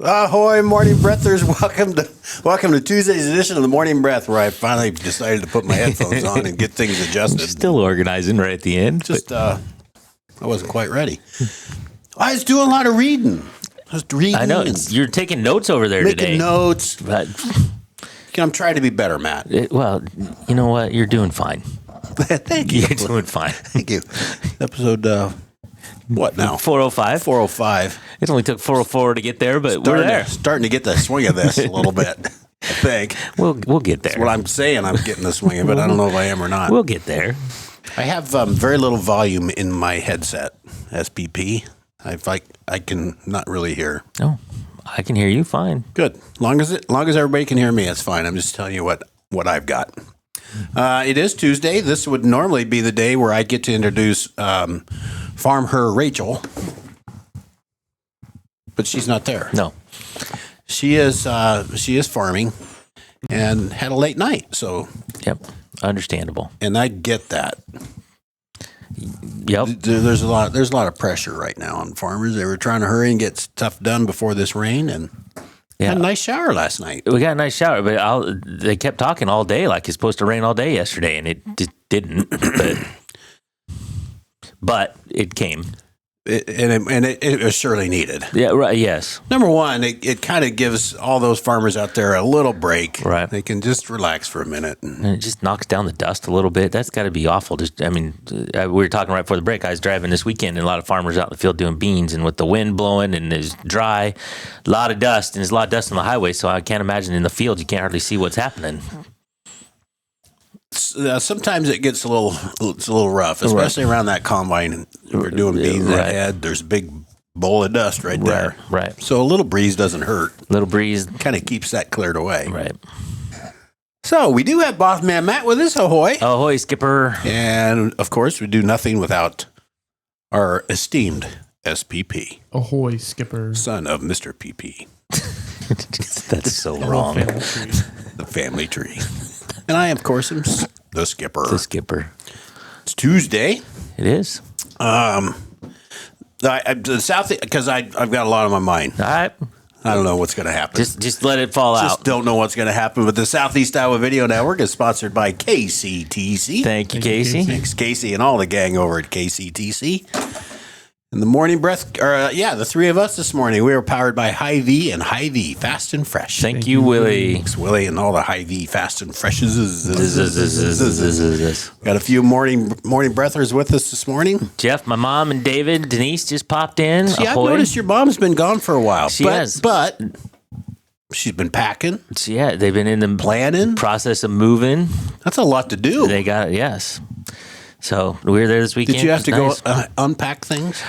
Ahoy, morning breathers! Welcome to Tuesday's edition of the Morning Breath, where I finally decided to put my headphones on and get things adjusted. Still organizing right at the end. I wasn't quite ready. I was doing a lot of reading. I know you're taking notes over there making today. Notes. But I'm trying to be better, Matt. Well, you know what? You're doing fine. Thank you. You're doing fine. Thank you. Episode what now? 405. 405. It only took 404 to get there, but we're there. Starting to get the swing of this a little bit. I think We'll get there. that's what I'm saying. I'm getting the swing of it. I don't know if I am or not. We'll get there. I have very little volume in my headset, SPP. I can not really hear. Oh, I can hear you fine. Good. Long as everybody can hear me, it's fine. I'm just telling you what I've got. It is Tuesday. This would normally be the day where I get to introduce Farm Her Rachel, but she's not there. No. She is farming and had a late night. So Yep. Understandable. and I get that. Yep. There's a lot of pressure right now on farmers. They were trying to hurry and get stuff done before this rain, and had a nice shower last night. We got a nice shower, but they kept talking all day like it's supposed to rain all day yesterday, and it just didn't. But it came. It was surely needed. Yeah, right. Yes. Number one, it kind of gives all those farmers out there a little break. Right. They can just relax for a minute. And it just knocks down the dust a little bit. That's got to be awful. We were talking right before the break. I was driving this weekend, and a lot of farmers out in the field doing beans, and with the wind blowing and it's dry, a lot of dust, and there's a lot of dust on the highway. So I can't imagine in the field you can't hardly see what's happening. Sometimes it gets a little rough, especially around that combine. We're doing beans ahead. There's a big bowl of dust right there. Right. So a little breeze doesn't hurt. Little breeze. Kind of keeps that cleared away. Right. So we do have Bossman Matt with us. Ahoy. Ahoy, Skipper. And of course, we do nothing without our esteemed SPP. Ahoy, Skipper. Son of Mr. PP. That's so wrong. The family tree. And I, of course, am the Skipper. The Skipper. It's Tuesday. It is. The South, because I've got a lot on my mind. All right. I don't know what's going to happen. Just let it fall Just out. don't know what's going to happen. But the Southeast Iowa Video Network is sponsored by KCTC. Thank you, Casey. Thanks, Casey, and all the gang over at KCTC. And the morning breath, the three of us this morning, we were powered by Hy-Vee and Hy-Vee Fast and Fresh. Thank you, Willie. Thanks, Willie, and all the Hy-Vee Fast and Freshes. Got Got a few morning breathers with us this morning. Jeff, my mom, and David, Denise just popped in. See, I've Ahoy. noticed your mom's been gone for a while. She has. But she's been packing, So, yeah, they've been in the planning. process of moving. That's a lot to do. They got it, yes. So we were there this weekend. Did you have to It was go unpack things?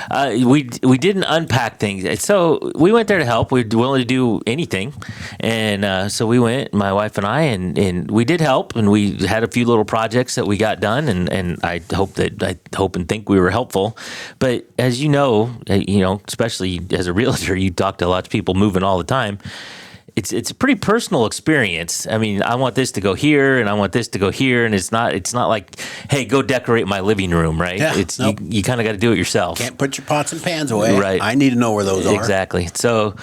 We didn't unpack things. So we went there to help. We were willing to do anything, and so we went, my wife and I, and we did help, and we had a few little projects that we got done, and I hope and think we were helpful. But as you know, especially as a realtor, you talk to lots of people moving all the time. It's a pretty personal experience. I mean, I want this to go here, and I want this to go here, and it's not like, hey, go decorate my living room, right? Yeah, nope. You kind of got to do it yourself. Can't put your pots and pans away. Right. I need to know where those are. Exactly. So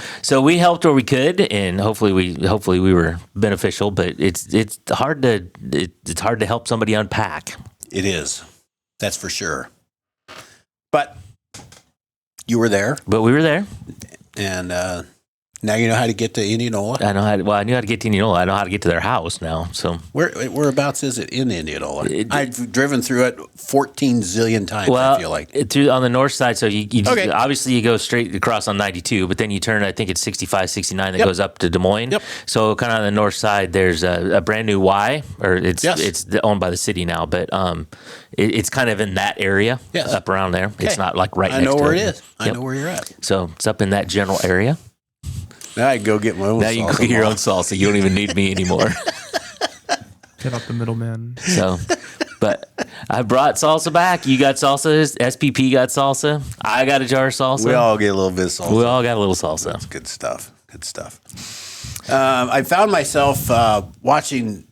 we helped where we could, and hopefully we were beneficial. But it's hard to help somebody unpack. It is. That's for sure. But you were there, But we were there. and now you know how to get to Indianola. I knew how to get to Indianola. I know how to get to their house now. So Whereabouts is it in Indianola? I've I've driven through it 14 zillion times, I feel like. through on the north side. So you Okay. obviously you go straight across on 92, but then you turn, I think it's 65, 69 that Yep. goes up to Des Moines. Yep. So kind of on the north side, there's a brand new Y, or it's owned by the city now, but it's kind of in that area, Yes. up around there. It's Okay. not like right I next know to where it. it is. I Yep. know where you're at. So it's up in that general area. Now I can go get my own Now you can salsa get your own ball. salsa. You don't even need me anymore. Cut out the middleman. So, but I brought salsa back. You got salsa. SPP got salsa. I got a jar of salsa. We all get a little bit of salsa. We all got a little salsa. Good stuff. Good stuff. I found myself watching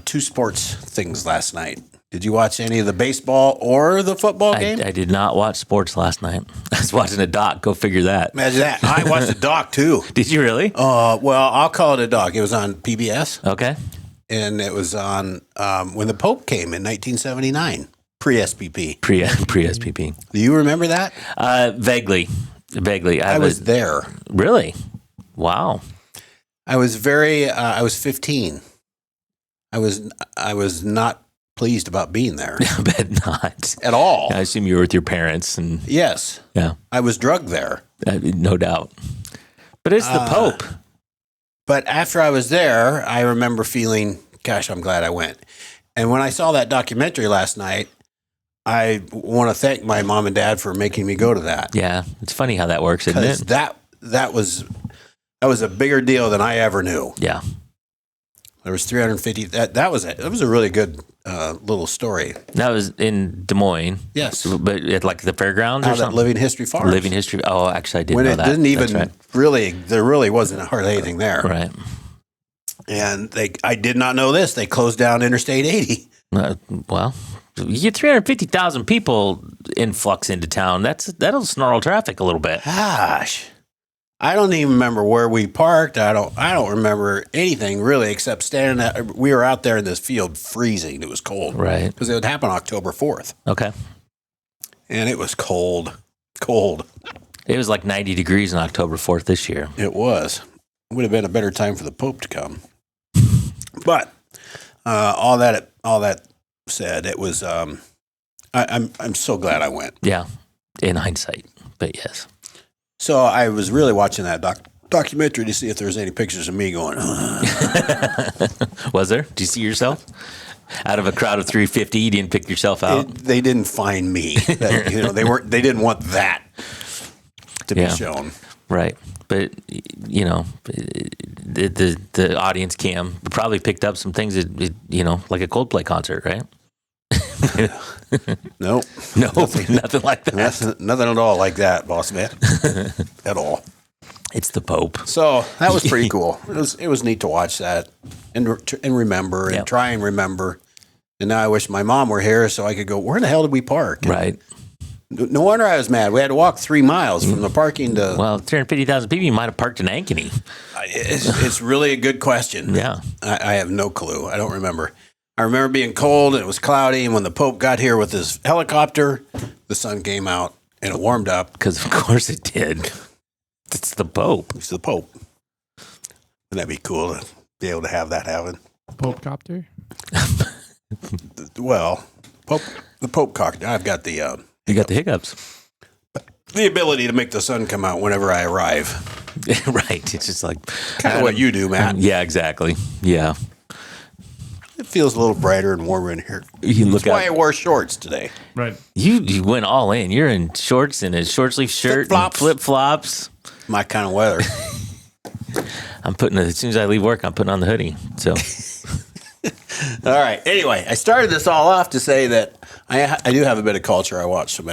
two sports things last night. Did you watch any of the baseball or the football game? I did not watch sports last night. I was watching a doc. Go figure that. Imagine that. I watched the doc too. Did you really? Well, I'll call it a doc. It was on PBS, Okay. and it was on when the Pope came in 1979, pre-SPP. Pre SPP. Do you remember that? Vaguely. I was there. Really? Wow. I was 15. I was not pleased about being there I bet not. at all. I assume you were with your parents, and Yes, yeah, I was drugged there. no doubt. But it's the Pope. But after I was there, I remember feeling, gosh, I'm glad I went. And when I saw that documentary last night, I want to thank my mom and dad for making me go to that. Yeah, it's funny how that works, isn't Because it? that was a bigger deal than I ever knew. Yeah. There was 350. That was it. It was a really good little story. That was in Des Moines. Yes. But at like the fairgrounds or Out at something? Living History Farms. Living history. Oh, actually, I didn't When know it that. didn't That's even right. there really wasn't hardly anything there. Right. And I did not know this. They closed down Interstate 80. Well, you get 350,000 people influx into town. That'll snarl traffic a little bit. Gosh, I don't even remember where we parked. I don't remember anything really except standing. We were out there in this field freezing. It was cold, Right. Because it would happen October 4th, Okay. and it was cold. Cold. It was like 90 degrees on October 4th this year. It was. It would have been a better time for the Pope to come. But all that said, it was. I'm so glad I went. Yeah. In hindsight. But yes. So I was really watching that documentary to see if there was any pictures of me going. Was there? Did you see yourself? Out of a crowd of 350, you didn't pick yourself out? They didn't find me. They didn't want that to Yeah. be shown. Right. But, the audience cam probably picked up some things that, like a Coldplay concert, right? Nope. No, nothing like that. Nothing at all like that, boss man. At all. It's the Pope. So that was pretty cool. It was neat to watch that and remember and Yep. try and remember. And now I wish my mom were here so I could go, where in the hell did we park? Right. No wonder I was mad. We had to walk 3 miles from the parking to. Well, 350,000 people, you might have parked in Ankeny. It's really a good question. Yeah. I have no clue. I don't remember. I remember being cold and it was cloudy. And when the Pope got here with his helicopter, the sun came out and it warmed up. Because, of course, it did. It's the Pope. It's the Pope. Wouldn't that be cool to be able to have that happen? Pope copter. Well, the Pope cocked. I've got the You got the hiccups. ability to make the sun come out whenever I arrive. Right. It's just like. Kind of what you do, Matt. Yeah, exactly. Yeah. It feels a little brighter and warmer in here. You can look That's why I out. wore shorts today. Right. You went all in. You're in shorts and a short sleeve shirt, Flip-flops. flip flops. My kind of weather. As soon as I leave work, I'm putting on the hoodie. So All right. Anyway, I started this all off to say that I do have a bit of culture. I watch some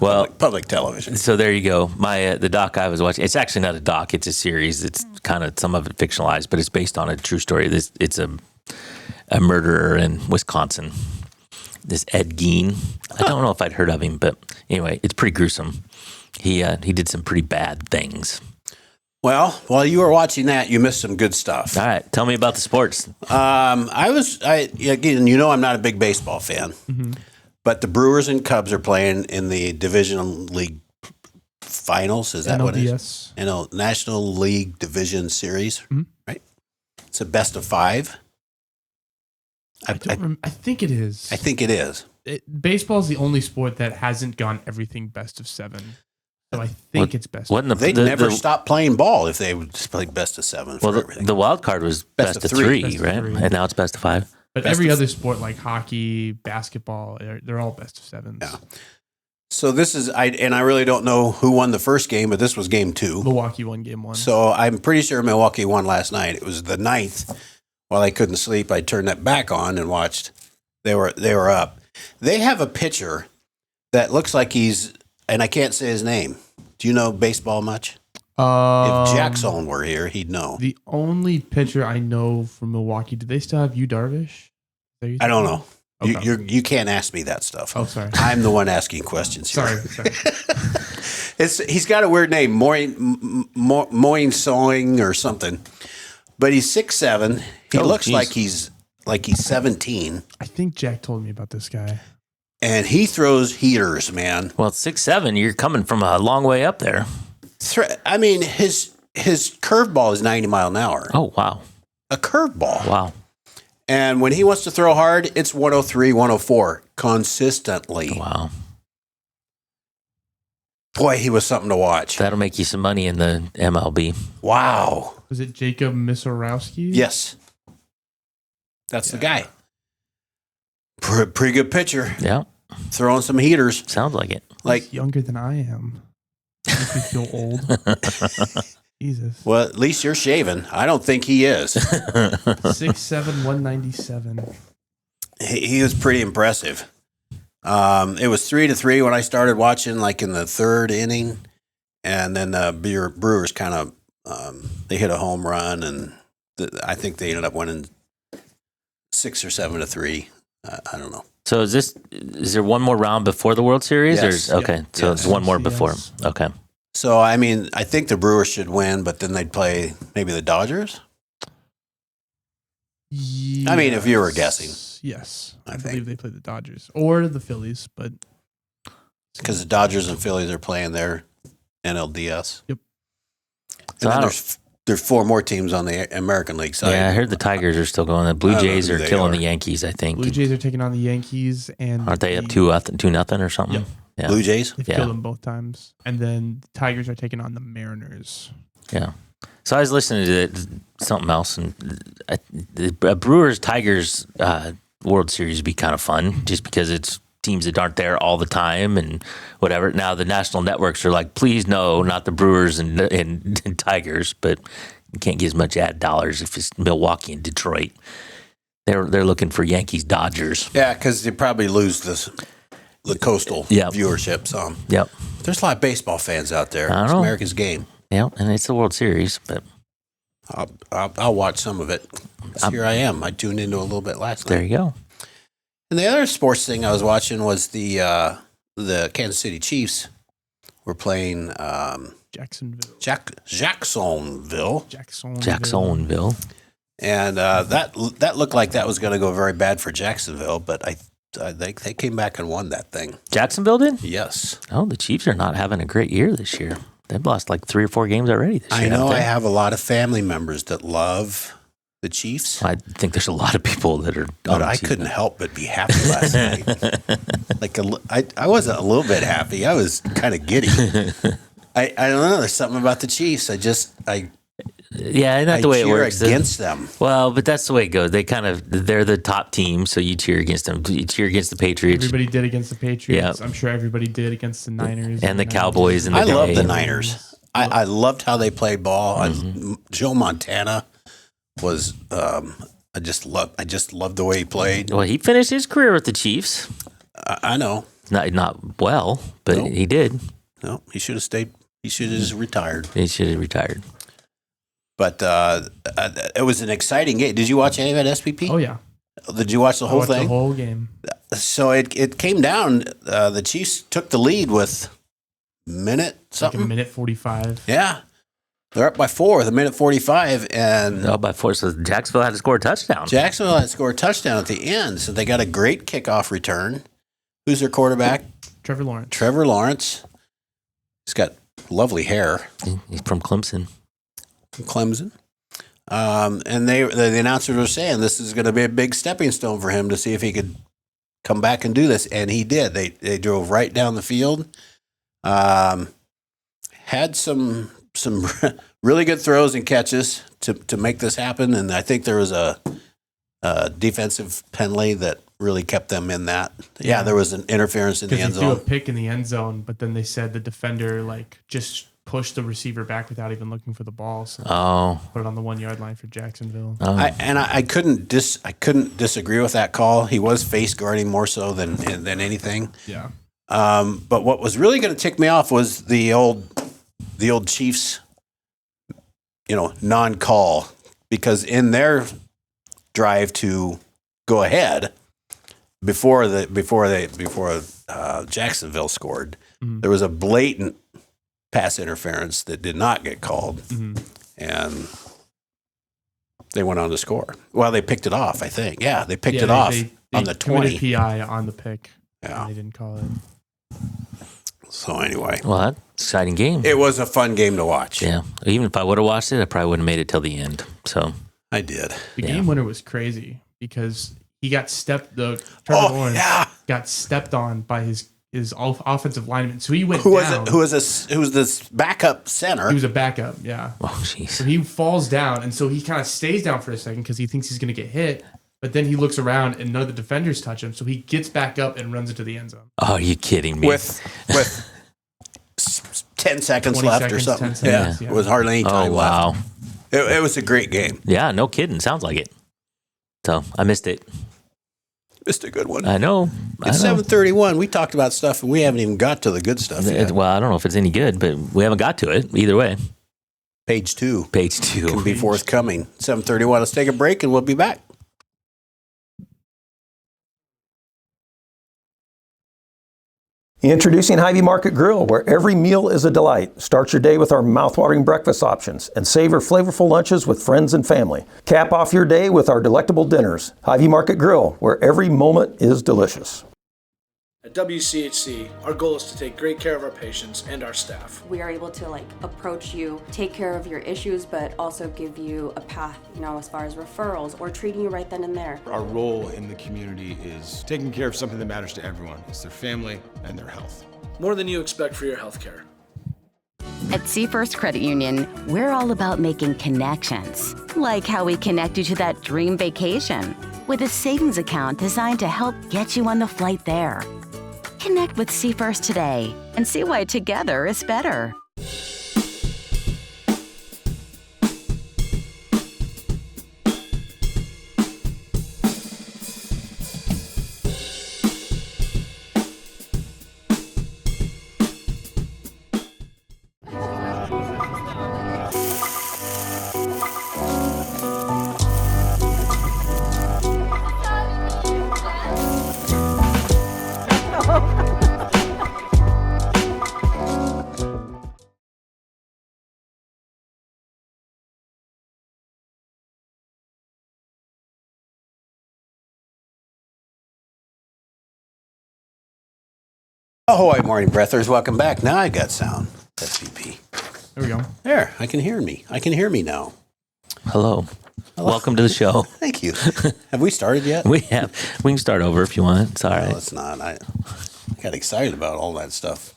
well. public television. So there you go. My the doc I was watching. It's actually not a doc. It's a series. It's kind of some of it fictionalized, but it's based on a true story. It's a murderer in Wisconsin. This Ed Gein. I don't know if I'd heard of him, but anyway, it's pretty gruesome. He did some pretty bad things. Well, while you were watching that, you missed some good stuff. All right, tell me about the sports. Again, I'm not a big baseball fan, but the Brewers and Cubs are playing in the Division League Finals. Is that what it is? NLDS. National League Division Series, right? It's a best of 5. I think it is. I think it is. Baseball is the only sport that hasn't gone everything best of 7. So I think it's best. Wasn't They'd never stop playing ball if they would just play best of 7 for everything. the wild card was best of 3, Best of right? 3. And now it's best of 5. But every other sport like hockey, basketball, they're all best of 7s. Yeah. So this is I really don't know who won the first game, but this was game 2. Milwaukee won game 1. So I'm pretty sure Milwaukee won last night. It was the 9th. While I couldn't sleep, I turned that back on and watched. They were up. They have a pitcher that looks like and I can't say his name. Do you know baseball much? If Jackson were here, he'd know. The only pitcher I know from Milwaukee, do they still have Yu Darvish? I don't know. Okay. You can't ask me that stuff. Oh, sorry. I'm the one asking questions here. Sorry. He's got a weird name, Moin Song or something. But he's 6'7". He looks like he's 17. I think Jack told me about this guy. And he throws heaters, man. Well, 6'7", you're coming from a long way up there. I mean, his curveball is 90 mile an hour. Oh, wow. A curveball. Wow. And when he wants to throw hard, it's 103, 104 consistently. Wow. Boy, he was something to watch. That'll make you some money in the MLB. Wow. Was it Jacob Misorowski? Yes. That's the guy. Pretty good pitcher. Yeah. Throwing some heaters. Sounds like it. He's younger than I am. Makes me feel old. Jesus. Well, at least you're shaving. I don't think he is. 6'7", 197. He was pretty impressive. It was 3-3 when I started watching, like in the third inning, and then the Brewers kind of they hit a home run, and I think they ended up winning 6 or 7-3. I don't know. So is there one more round before the World Series? Yes. Or, okay, so Yes. it's one more before. Yes. Okay. So I mean, I think the Brewers should win, but then they'd play maybe the Dodgers. Yes. I mean, if you were guessing. Yes. I think. believe they play the Dodgers or the Phillies, but Because the Dodgers and Phillies are playing their NLDS. Yep. So And then there's 4 more teams on the American League side. Yeah, I heard the Tigers are still going. The I Blue don't know Jays who are they killing are. the Yankees, I think. Blue Jays are taking on the Yankees, and Aren't they up 2-0 or something? Yep. Yeah. Blue Jays. They've Yeah. killed them both times, and then the Tigers are taking on the Mariners. Yeah. So I was listening to something else, and the Brewers Tigers World Series would be kind of fun, just because it's teams that aren't there all the time and whatever. Now the national networks are like, please no, not the Brewers and Tigers, but you can't get as much ad dollars if it's Milwaukee and Detroit. They're looking for Yankees Dodgers. Yeah, because they probably lose the coastal Yep. viewership. So Yep. there's a lot of baseball fans out there. I It's know. America's game. Yeah, and it's the World Series, but I'll watch some of it. Here I am. I tuned into a little bit last there night. you go. And the other sports thing I was watching was the Kansas City Chiefs were playing Jacksonville. Jacksonville, Jacksonville. and that looked like that was going to go very bad for Jacksonville, but they came back and won that thing. Jacksonville did? Yes, Oh, the Chiefs are not having a great year this year. They've lost like 3 or 4 games already this year. I know. haven't I they? have a lot of family members that love the Chiefs. I think there's a lot of people that are. But I couldn't help but be happy last night. I wasn't a little bit happy. I was kind of giddy. I don't know. There's something about the Chiefs. Yeah, not the way it cheer works. against them. Well, but that's the way it goes. They're the top team, so you cheer against them. You cheer against the Patriots Everybody did against the Patriots. Yeah. I'm sure everybody did against the Niners and the Cowboys. And I love day. the Niners. I loved how they played ball. Joe Montana was. I just loved the way he played. Well, he finished his career with the Chiefs. I know. Not well, but Nope. he did. No, he should have stayed. He should have just retired. He should have retired. But it was an exciting game. Did you watch any of it, SPP? Oh yeah, Did you watch the I whole watched thing? the whole game. So it came down. The Chiefs took the lead with minute Like something. a minute 45. Yeah, they're up by 4 with a minute 45, and Oh, by force, so Jacksonville had to score a touchdown. Jacksonville had scored a touchdown at the end. So they got a great kickoff return. Who's their quarterback? Trevor Lawrence. Trevor Lawrence. He's got lovely hair. He's from Clemson. From Clemson. And the announcers were saying this is going to be a big stepping stone for him to see if he could come back and do this, and he did. They drove right down the field. Had some really good throws and catches to make this happen, and I think there was a defensive penalty that really kept them in that. Yeah, there was an interference in the Because end he threw a zone. pick in the end zone, but then they said the defender just pushed the receiver back without even looking for the ball. So Oh, put it on the 1 yard line for Jacksonville. I couldn't disagree with that call. He was face guarding more so than anything. Yeah. But what was really going to tick me off was the old Chiefs non-call, because in their drive to go ahead before Jacksonville scored, there was a blatant pass interference that did not get called, and they went on to score. Well, they picked it off, I think. Yeah, they picked it off on the 20. PI on the pick. Yeah, they didn't call it. So anyway, Well, that's an exciting game. it was a fun game to watch. Yeah. Even if I would have watched it, I probably wouldn't have made it till the end. So I did. The Yeah. game winner was crazy because he got Trevor Lawrence got stepped on by his offensive lineman. So he went down. Who was this backup center? He was a backup, yeah. oh jeez. So he falls down, and so he kind of stays down for a second because he thinks he's going to get hit. But then he looks around, and none of the defenders touch him. So he gets back up and runs into the end zone. Oh, are you kidding me? with 10 seconds 20 left seconds, or something. 10 seconds, yeah. It was hardly any Oh time wow. left. It was a great game. Yeah, no kidding. Sounds like it. So I missed it. Missed a good one. I know. It's 7:31. We talked about stuff and we haven't even got to the good stuff yet. Well, I don't know if it's any good, but we haven't got to it either way. Page 2 Page can 2. be forthcoming. 7:31. Let's take a break and we'll be back. Introducing Hy-Vee Market Grill, where every meal is a delight. Start your day with our mouthwatering breakfast options and savor flavorful lunches with friends and family. Cap off your day with our delectable dinners. Hy-Vee Market Grill, where every moment is delicious. At WCHC, our goal is to take great care of our patients and our staff. We are able to approach you, take care of your issues, but also give you a path, as far as referrals or treating you right then and there. Our role in the community is taking care of something that matters to everyone. It's their family and their health. More than you expect for your healthcare. At Seafirst Credit Union, we're all about making connections, like how we connect you to that dream vacation with a savings account designed to help get you on the flight there. Connect with Seafirst today and see why together is better. Ahoy, morning breathers. Welcome back. Now I got sound. SVP. There we go. There, I can hear me. I can hear me now. Hello. Welcome to the show. Thank you. Have we started yet? We can start over if you want. It's all right. No, it's not. I got excited about all that stuff.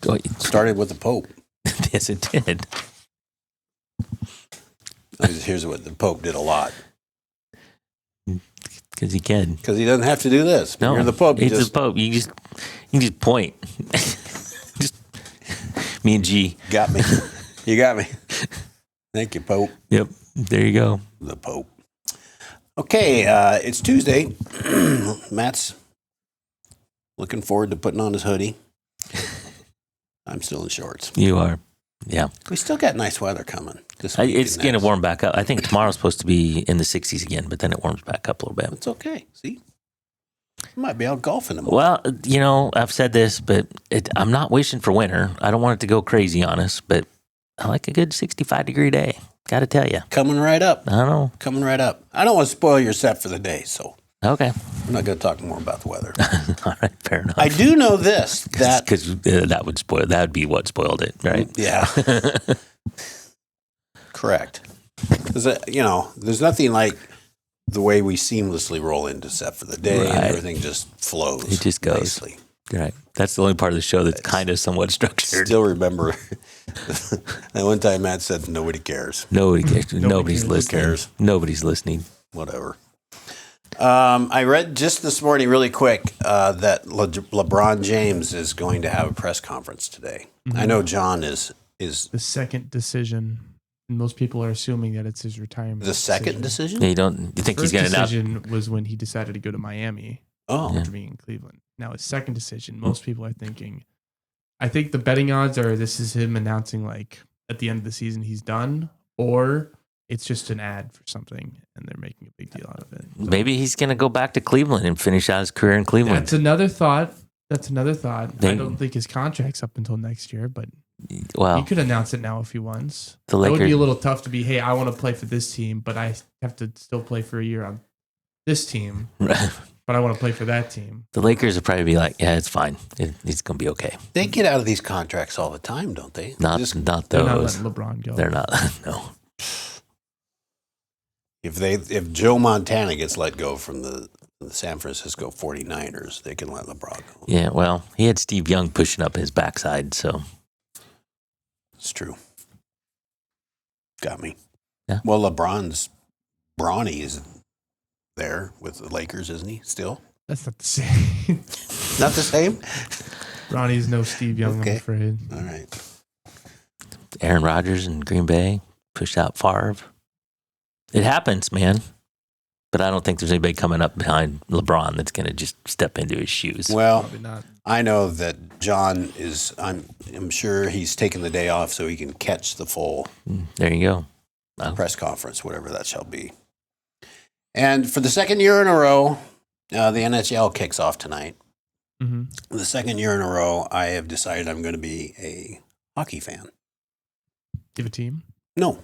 Oh, Started with the Pope. yes, it did. Here's what the Pope did a lot. Because he can. Because he doesn't have to do this. When No, you're the Pope. You he's just the Pope. You can just point. Just me and G. got me. You got me. Thank you, Pope. Yep. There you go. The Pope. Okay, it's Tuesday. Matt's looking forward to putting on his hoodie. I'm still in shorts. You are. Yeah. We still got nice weather coming this week. It's going to warm back up. I think tomorrow's supposed to be in the 60s again, but then it warms back up a little bit. It's okay. See? I might be out golfing tomorrow. Well, I've said this, but I'm not wishing for winter. I don't want it to go crazy on us, but I like a good 65-degree day. Got to tell you. Coming right up. I don't know. Coming right up. I don't want to spoil your set for the day, so Okay. we're not going to talk more about the weather. All right. Fair enough. I do know this, that... Because that would be what spoiled it, right? Yeah. Correct. Because, there's nothing like the way we seamlessly roll into set for the day and Right. everything just flows. It just goes. nicely. Right. That's the only part of the show that's kind of somewhat structured. Still remember that one time Matt said, nobody cares. Nobody cares. Nobody's cares. listening. cares? Nobody's listening. Whatever. I read just this morning really quick that LeBron James is going to have a press conference today. I know John is The second decision, and most people are assuming that it's his retirement. the second decision. You think he's First going to announce? decision was when he decided to go to Miami Oh, after being in Cleveland. Now his second decision, most people are thinking. I think the betting odds are this is him announcing at the end of the season he's done, or it's just an ad for something and they're making a big deal out of it. So Maybe he's going to go back to Cleveland and finish out his career in Cleveland. that's another thought. I They- don't think his contract's up until next year, but Well, he could announce it now if he wants. The That would be Lakers- a little tough to be, hey, I want to play for this team, but I have to still play for a year on this team, but I want to play for that team. the Lakers would probably be like, yeah, it's fine. It's going to be okay. They get out of these contracts all the time, don't they? Not They're not those. letting LeBron go. They're not. No. If Joe Montana gets let go from the San Francisco 49ers, they can let LeBron go. Yeah, well, he had Steve Young pushing up his backside, so It's true. Got me. Yeah. Well, LeBron's brawny is there with the Lakers, isn't he? Still That's not the same. not the same. Ronnie's no Steve Young, Okay. I'm afraid. All right. Aaron Rodgers in Green Bay pushed out Favre. It happens, man. But I don't think there's anybody coming up behind LeBron that's going to just step into his shoes. Well, Probably not. I know that John is. I'm sure he's taking the day off so he can catch the full There you go. press conference, whatever that shall be. And for the second year in a row, the NHL kicks off tonight. Mm-hmm. The second year in a row, I have decided I'm going to be a hockey fan. Do you have a team? No.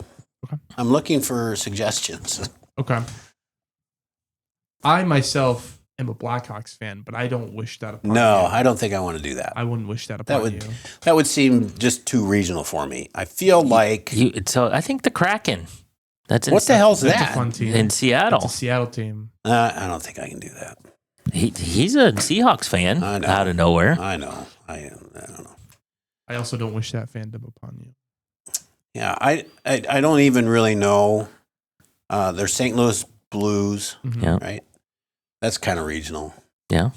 Okay. I'm looking for suggestions. Okay. I myself am a Blackhawks fan, but I don't wish that upon No, you. I don't think I want to do that. I wouldn't wish that That upon would you. that would seem just too regional for me. I feel like So I think the Kraken. That's in, what the hell's That's a that? fun team. in Seattle. It's a Seattle team. I don't think I can do that. He's a Seahawks fan I know. out of nowhere. I know. I don't know. I also don't wish that fandom upon you. Yeah, I don't even really know. They're St. Louis Blues, Mhm. Yeah. right? That's kind of regional. Yeah.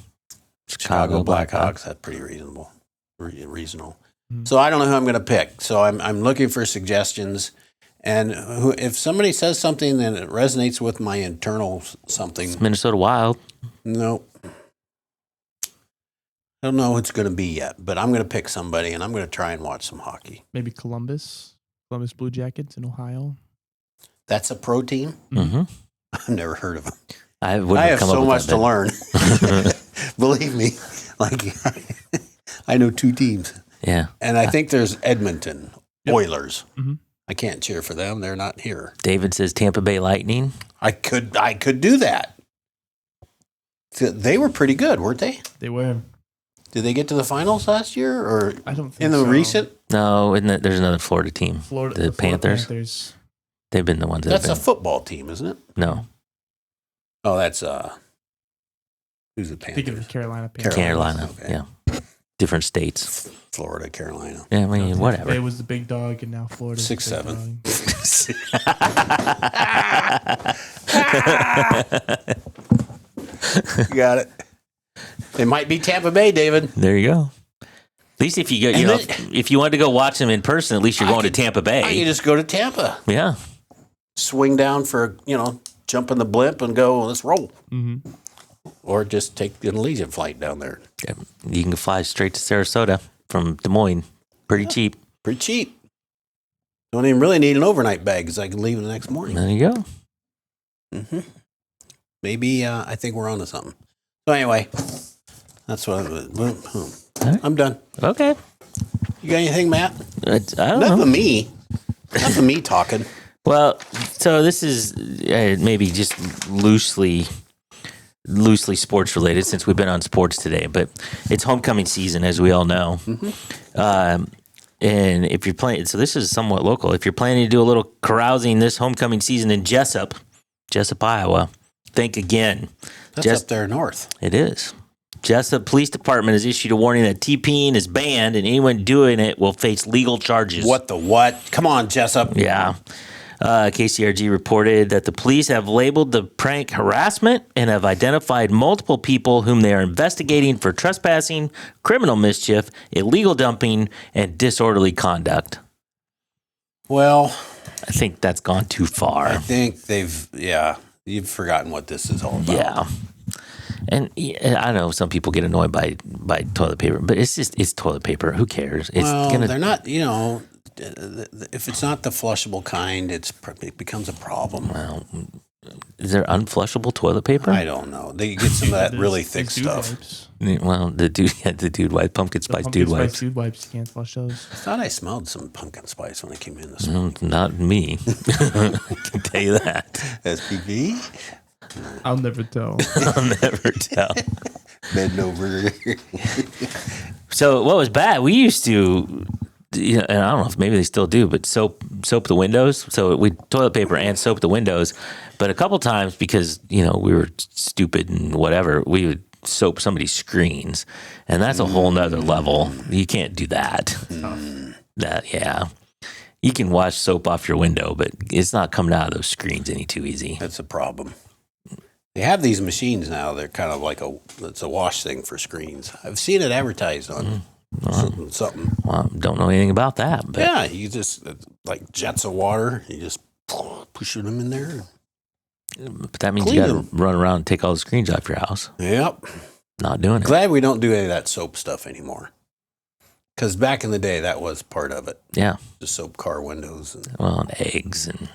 Chicago Blackhawks, that's pretty reasonable. Reasonable. Mhm. So I don't know who I'm going to pick. So I'm looking for suggestions. And if somebody says something that it resonates with my internal something, It's Minnesota Wild. no. I don't know who it's going to be yet, but I'm going to pick somebody and I'm going to try and watch some hockey. Maybe Columbus Blue Jackets in Ohio. That's a pro team? Mm-hmm. I've never heard of them. I wouldn't I have come up so with much that, to learn. Believe me, like I know two teams, Yeah. and I think there's Edmonton Oilers. Mhm. I can't cheer for them; they're not here. David says Tampa Bay Lightning. I could do that. They were pretty good, weren't they? They were. Did they get to the finals last year, or I don't think in the so. recent? No, there's another Florida team. Florida, The Florida Panthers? They've been the ones that That's a have been. football team, isn't it? No, Oh, that's who's the Think of Panthers? the Carolina Panthers. Carolina. Okay. Yeah. Different states. Florida, Carolina. Yeah, I mean, It whatever. was the big dog, and now Florida. 6'7". You got it. It might be Tampa Bay, David. There you go. At least if you go, And you know, then- if you wanted to go watch them in person, at least you're I going could- to Tampa I can Bay. just go to Tampa, Yeah. swing down for, jump in the blimp and go, let's roll. Mm-hmm. Or just take the Allegiant flight down there. Yeah. You can fly straight to Sarasota from Des Moines. Pretty cheap. Pretty cheap. Don't even really need an overnight bag because I can leave the next morning. There you go. hmm Maybe I think we're on to something. So anyway, that's what I'm done. Okay. You got anything, Matt? I don't Enough know. of me. Enough of me talking. Well, so this is maybe just loosely sports related since we've been on sports today, but it's homecoming season, as we all know. And if you're planning, so this is somewhat local. If you're planning to do a little carousing this homecoming season in Jessup, Iowa, think again. That's up there north. It is. Jessup Police Department has issued a warning that TPing is banned and anyone doing it will face legal charges. What the what? Come on, Jessup. Yeah. KCRG reported that the police have labeled the prank harassment and have identified multiple people whom they are investigating for trespassing, criminal mischief, illegal dumping, and disorderly conduct. Well, I think that's gone too far. I think you've forgotten what this is all about. Yeah. And I know some people get annoyed by toilet paper, but it's toilet paper. Who cares? It's Well, they're not, if it's not the flushable kind, it becomes a problem. Well, is there unflushable toilet paper? I don't know. They get some of that really thick Dude stuff. wipes. Well, the dude wipe, pumpkin spice Pumpkin dude spice wipes. dude wipes. You can't flush those. I thought I smelled some pumpkin spice when I came in this morning. Not me. I can tell you that. SPV? I'll never tell. I'll never tell. Bend over. So what was bad? We used to, and I don't know if maybe they still do, but soap the windows. So we toilet paper and soap the windows. But a couple times, because we were stupid and whatever, we would soap somebody's screens, and that's a whole nother level. You can't do that. You can wash soap off your window, but it's not coming out of those screens any too easy. That's a problem. They have these machines now. They're kind of like it's a wash thing for screens. I've seen it advertised on something. Well, don't know anything about that. But Yeah, you just like jets of water. You just push them in there. But that means Clean you got to them. run around and take all the screens off your house. Yep. Not doing it. Glad we don't do any of that soap stuff anymore. Because back in the day, that was part of it. Yeah. The soap car windows. And Well, and eggs and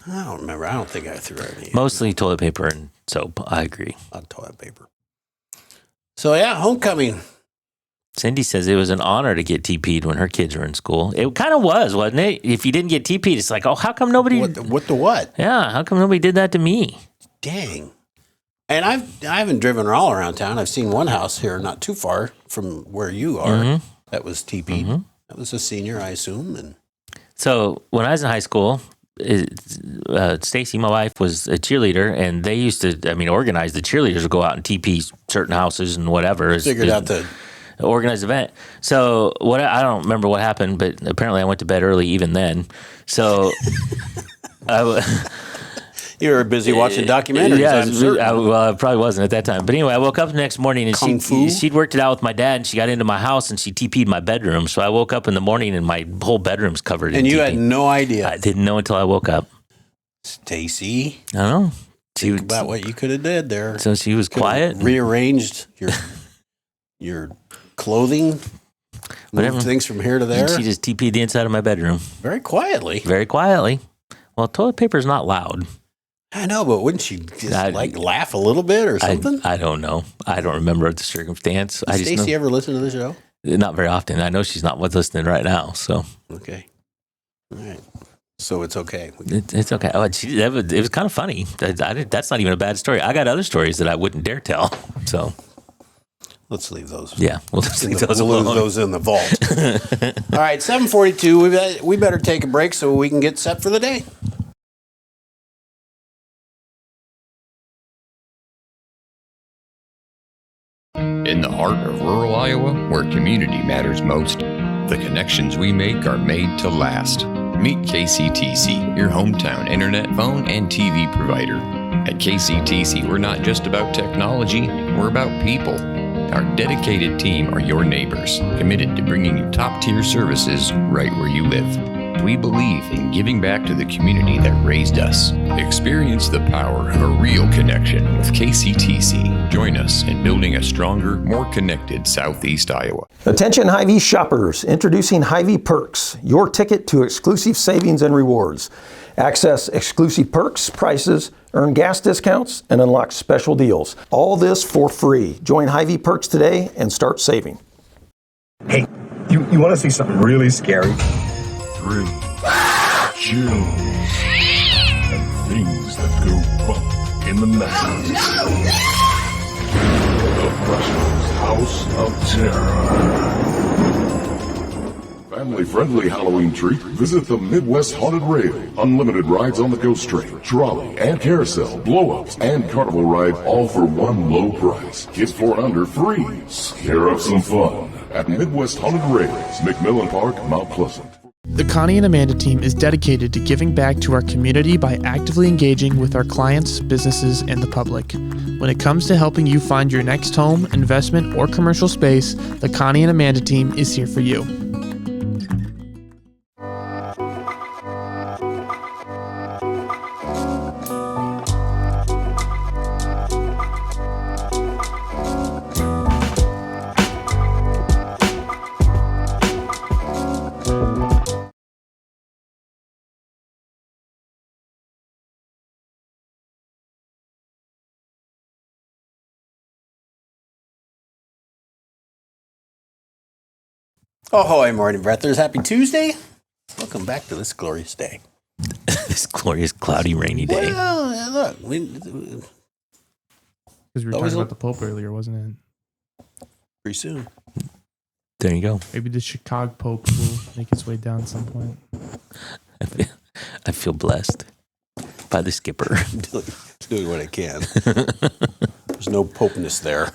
I don't remember. I don't think I threw any. mostly toilet paper and soap. I agree. On toilet paper. So yeah, homecoming. Cindy says it was an honor to get TP'd when her kids were in school. It kind of was, wasn't it? If you didn't get TP'd, it's like, oh, how come nobody? What the what? Yeah, how come nobody did that to me? Dang. And I haven't driven all around town. I've seen one house here not too far from where you are that was TP'd. That was a senior, I assume. And So when I was in high school, Stacy, my wife, was a cheerleader, and they used to, organize. The cheerleaders would go out and TP certain houses and whatever. figured out the organized event. So I don't remember what happened, but apparently I went to bed early even then. So you were busy watching documentaries. Yeah, I'm certain. I probably wasn't at that time. But anyway, I woke up the next morning and Kung Fu? she'd worked it out with my dad, and she got into my house and she TP'd my bedroom. So I woke up in the morning and my whole bedroom's covered in And you TP. had no idea. I didn't know until I woke up. Stacy, I don't know. think about what you could have did there. So she was quiet. Rearranged your clothing, Whatever. moved things from here to there. And she just TP'd the inside of my bedroom Very quietly. very quietly. Well, toilet paper's not loud. I know, but wouldn't she just laugh a little bit or something? I don't know. I don't remember the circumstance. I Does just Stacy know, ever listen to the show? not very often. I know she's not listening right now, so Okay. All right. So it's okay. it's okay. Oh, it was kind of funny. That's not even a bad story. I got other stories that I wouldn't dare tell. So Let's leave those. yeah, we'll just leave those We'll leave alone. those in the vault. All right, 7:42. We better take a break so we can get set for the day. In the heart of rural Iowa, where community matters most, the connections we make are made to last. Meet KCTC, your hometown internet, phone, and TV provider. At KCTC, we're not just about technology, we're about people. Our dedicated team are your neighbors, committed to bringing you top-tier services right where you live. We believe in giving back to the community that raised us. Experience the power of a real connection with KCTC. Join us in building a stronger, more connected Southeast Iowa. Attention Hy-Vee shoppers, introducing Hy-Vee Perks, your ticket to exclusive savings and rewards. Access exclusive perks, prices, earn gas discounts, and unlock special deals. All this for free. Join Hy-Vee Perks today and start saving. Hey, you want to see something really scary? 3, chills, and things that go bump in the night. The Freshman's House of Terror. Family-friendly Halloween treat, visit the Midwest Haunted Rail. Unlimited rides on the Ghost Train, trolley, and carousel, blow-ups, and carnival ride, all for one low price. Kids 4 and under free. Scare up some fun at Midwest Haunted Rails, McMillan Park, Mount Pleasant. The Connie and Amanda team is dedicated to giving back to our community by actively engaging with our clients, businesses, and the public. When it comes to helping you find your next home, investment, or commercial space, the Connie and Amanda team is here for you. Ahoy, morning breathers. Happy Tuesday. Welcome back to this glorious day. This glorious, cloudy, rainy day. Well, look, Because we were Always talking about the Pope earlier, wasn't it? pretty soon. There you go. Maybe the Chicago Pope will make its way down at some point. I feel blessed by the skipper. Doing what I can. There's no popeness there.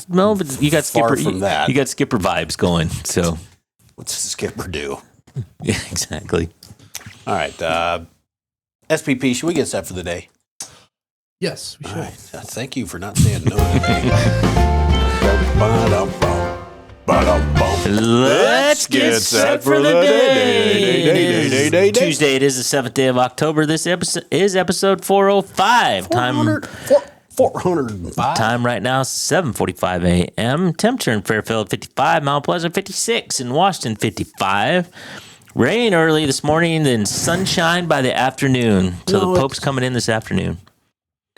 No, but you got Far skipper. from that. You got skipper vibes going. So What's the skipper do? yeah, exactly. All right. SPP, should we get set for the day? Yes, we All should. right. Thank you for not saying no today. Let's get set for the day. It is Tuesday. It is the 7th day of October. This episode is episode 405. 405. Time right now, 7:45 a.m. Temperature in Fairfield, 55. Mount Pleasant, 56. In Washington, 55. Rain early this morning, then sunshine by the afternoon. So No, the Pope's coming in this afternoon.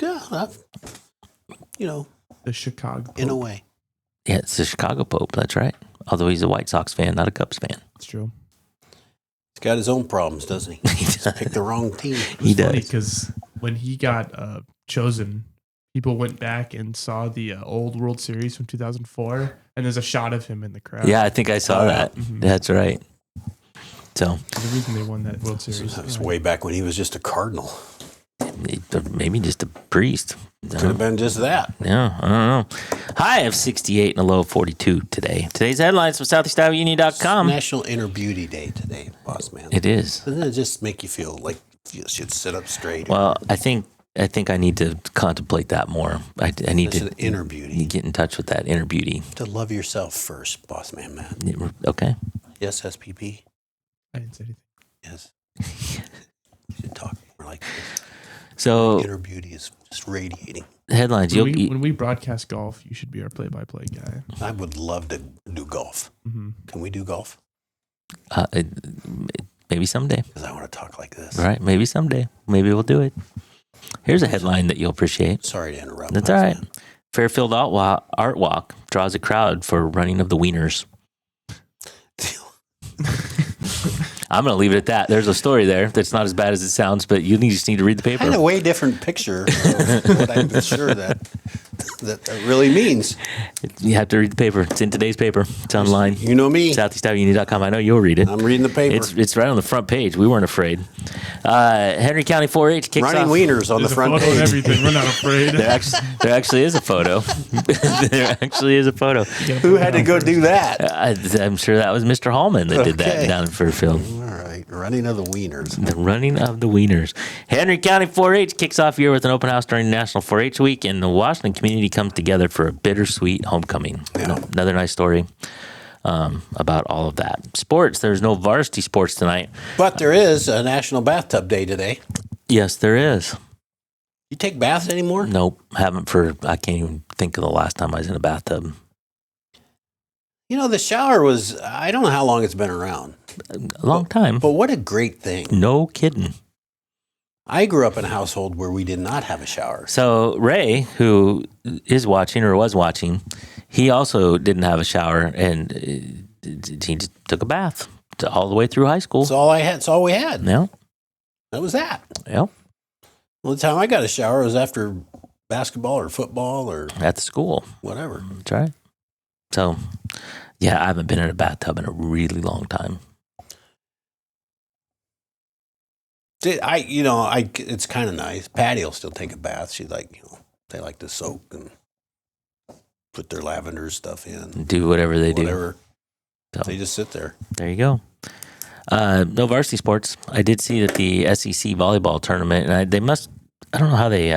Yeah, The Chicago Pope. in a way. Yeah, it's the Chicago Pope. That's right. Although he's a White Sox fan, not a Cubs fan. It's true. He's got his own problems, doesn't he? He Just picked the wrong team. He Funny does. because when he got chosen, people went back and saw the old World Series from 2004, and there's a shot of him in the crowd. Yeah, I think I saw that. Mhm. That's right. So The reason they won that World Series. That was way back when he was just a cardinal. maybe just a priest. Could have been just that. Yeah, I don't know. High of 68 and a low of 42 today. Today's headlines from SoutheastIowaUnion.com. National Inner Beauty Day today, boss man. It is. Doesn't it just make you feel like you should sit up straight? Well, I think I need to contemplate that more. I need It's to an inner beauty. get in touch with that inner beauty. To love yourself first, boss man, Matt. Okay. Yes, SPP. I didn't say anything. Yes. You should talk more like this. So Inner beauty is just radiating. headlines. When we broadcast golf, you should be our play-by-play guy. I would love to do golf. Mm-hmm. Can we do golf? Maybe someday. Because I want to talk like this. Right? Maybe someday. Maybe we'll do it. Here's a headline that you'll appreciate. Sorry to interrupt. That's all right. Fairfield Art Walk draws a crowd for running of the wieners. I'm going to leave it at that. There's a story there that's not as bad as it sounds, but you just need to read the I paper. had a way different picture of what I'm sure that really means. You have to read the paper. It's in today's paper. It's online. You know me. SoutheastIowaUnion.com. I know you'll read it. I'm reading the paper. It's right on the front page. We weren't afraid. Henry County 4-H kicks Running off. wieners on There's the a front photo and page. everything. We're not afraid. There actually is a photo. There actually is a photo. Who had to go do that? I'm sure that was Mr. Hallman that did that Okay. down in Fairfield. All right. Running of the wieners. The running of the wieners. Henry County 4-H kicks off year with an open house during National 4-H Week, and the Washington community comes together for a bittersweet homecoming. Yeah. Another nice story about all of that. Sports. There's no varsity sports tonight. But there is a National Bathtub Day today. Yes, there is. You take baths anymore? Nope, haven't I can't even think of the last time I was in a bathtub. You know, the shower was, I don't know how long it's been around. A long time. But what a great thing. No kidding. I grew up in a household where we did not have a shower. So Ray, who is watching or was watching, he also didn't have a shower, and he just took a bath all the way through high school. That's all I had. That's all we had. Yeah. That was that. Yep. Well, the time I got a shower was after basketball or football or At the school. whatever. That's right. So, yeah, I haven't been in a bathtub in a really long time. It's kind of nice. Patty will still take a bath. They like to soak and put their lavender stuff in. Do whatever they Whatever. do. So, They just sit there. there you go. No varsity sports. I did see that the SEC volleyball tournament, and I don't know how they,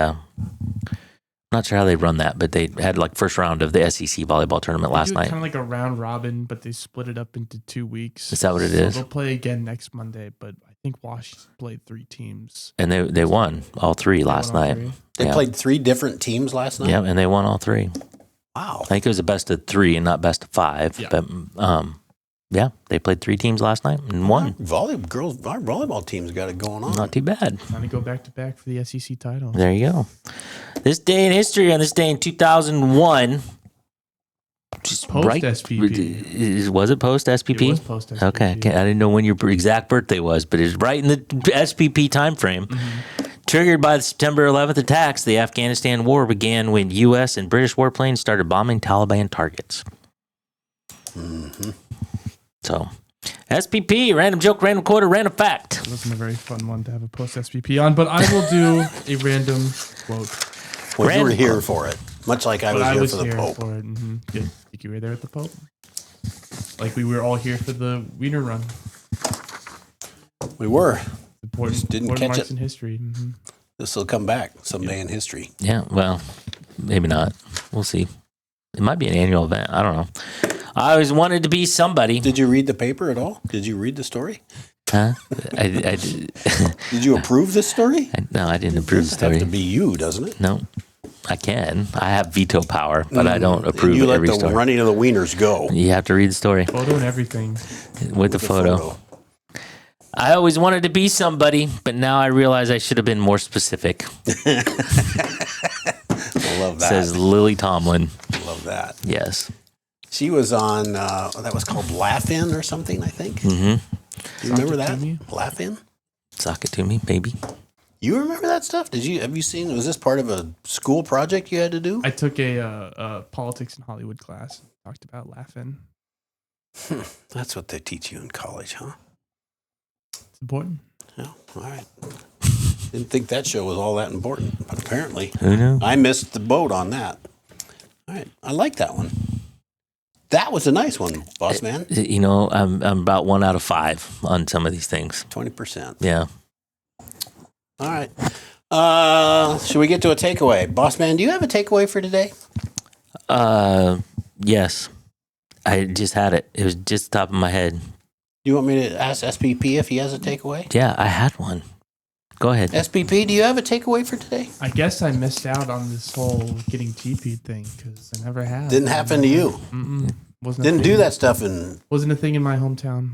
not sure how they run that, but they had like first round of the SEC volleyball tournament last night. Kind of like a round robin, but they split it up into 2 weeks. Is that what it is? They'll play again next Monday, but I think Washington played 3 teams. And they won all three last won all night. 3. They Yeah. played 3 different teams last night? Yeah, and they won all 3. Wow. I think it was a best of 3 and not best of 5. Yeah. But yeah, they played 3 teams last night and won. Our volleyball team's got it going on. Not too bad. Trying to go back to back for the SEC title. There you go. This day in history, on this day in 2001, just Post right. SPP. Was it post SPP? It was post SPP. Okay, I didn't know when your exact birthday was, but it's right in the SPP time frame. Mm-hmm. Triggered by the September 11th attacks, the Afghanistan war began when U.S. and British warplanes started bombing Taliban targets. Mm-hmm. So, SPP, random joke, random quote, or random fact. It wasn't a very fun one to have a post SPP on, but I will do a random quote. Well, you were here for it, much like I was here for the Pope. For it. Mm-hmm. Good. Think you were there at the Pope? Like we were all here for the Wiener Run. We were. Important, Just didn't important catch marks it. in history. Mm-hmm. This will come back someday in history. Yeah, well, maybe not. We'll see. It might be an annual event. I don't know. I always wanted to be somebody. Did you read the paper at all? Did you read the story? Huh? I did. Did you approve this story? No, I didn't approve the story. It has to be you, doesn't it? No, I can. I have veto power, but I don't approve you let every the story. running of the wieners go. You have to read the story. Photo and everything. With the photo. I always wanted to be somebody, but now I realize I should have been more specific. I love that. Says Lily Tomlin. Love that. Yes. She was on, that was called Laugh-In or something, I think. Mm-hmm. Do you remember that? Laugh-In? Sock it to me, baby. You remember that stuff? Have you seen, was this part of a school project you had to do? I took a politics and Hollywood class. Talked about laughing. That's what they teach you in college, huh? It's important. Yeah, all right. Didn't think that show was all that important, but apparently. Who knew? I missed the boat on that. All right, I like that one. That was a nice one, boss man. You know, I'm about 1 out of 5 on some of these things. 20%. Yeah. All right. Should we get to a takeaway? Boss man, do you have a takeaway for today? Yes. I just had it. It was just the top of my head. Do you want me to ask SPP if he has a takeaway? Yeah, I had one. Go ahead. SPP, do you have a takeaway for today? I guess I missed out on this whole getting TP'd thing because I never had. Didn't happen to you. Mm-mm. Didn't do that stuff in. Wasn't a thing in my hometown.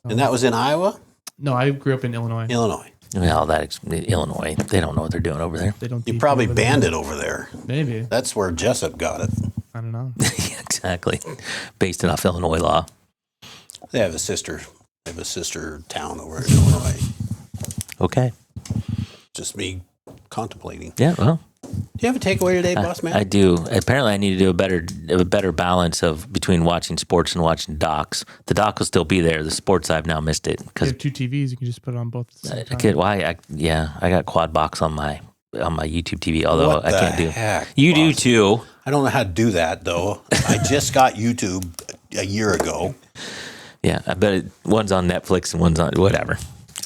And that was in Iowa? No, I grew up in Illinois. Illinois. Well, Illinois. They don't know what they're doing over there. They don't. You probably banned it over there. Maybe. That's where Jessup got it. I don't know. Yeah, exactly. Based off Illinois law. They have a sister town over in Illinois. Okay. Just me contemplating. Yeah, well. Do you have a takeaway today, boss man? I do. Apparently, I need to do a better balance of between watching sports and watching docs. The doc will still be there. The sports, I've now missed it You because have 2 TVs. You can just put it on both. At the same time. I got quad box on my YouTube TV. Although What I can't the do. heck, You do boss? too. I don't know how to do that though. I just got YouTube a year ago. Yeah, I bet one's on Netflix and one's on whatever.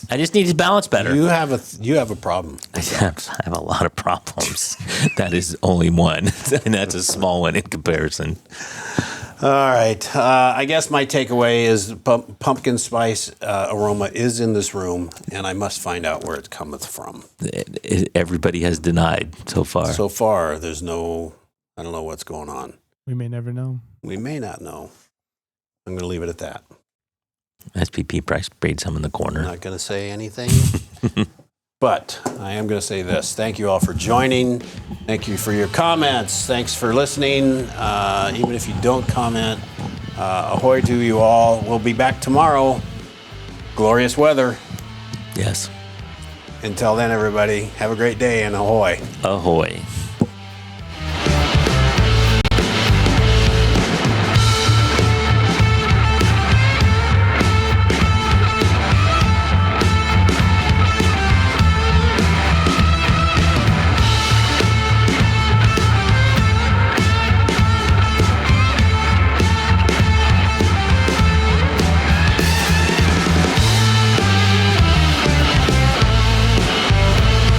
I just need to balance better. You have a problem. I have a lot of problems. That is only one, and that's a small one in comparison. All right. I guess my takeaway is pumpkin spice aroma is in this room, and I must find out where it cometh from. Everybody has denied so far. So far, there's no. I don't know what's going on. We may never know. We may not know. I'm going to leave it at that. SPP probably sprayed some in the corner. I'm not going to say anything, but I am going to say this. Thank you all for joining. Thank you for your comments. Thanks for listening. Even if you don't comment, ahoy to you all. We'll be back tomorrow. Glorious weather. Yes. Until then, everybody, have a great day and ahoy. Ahoy.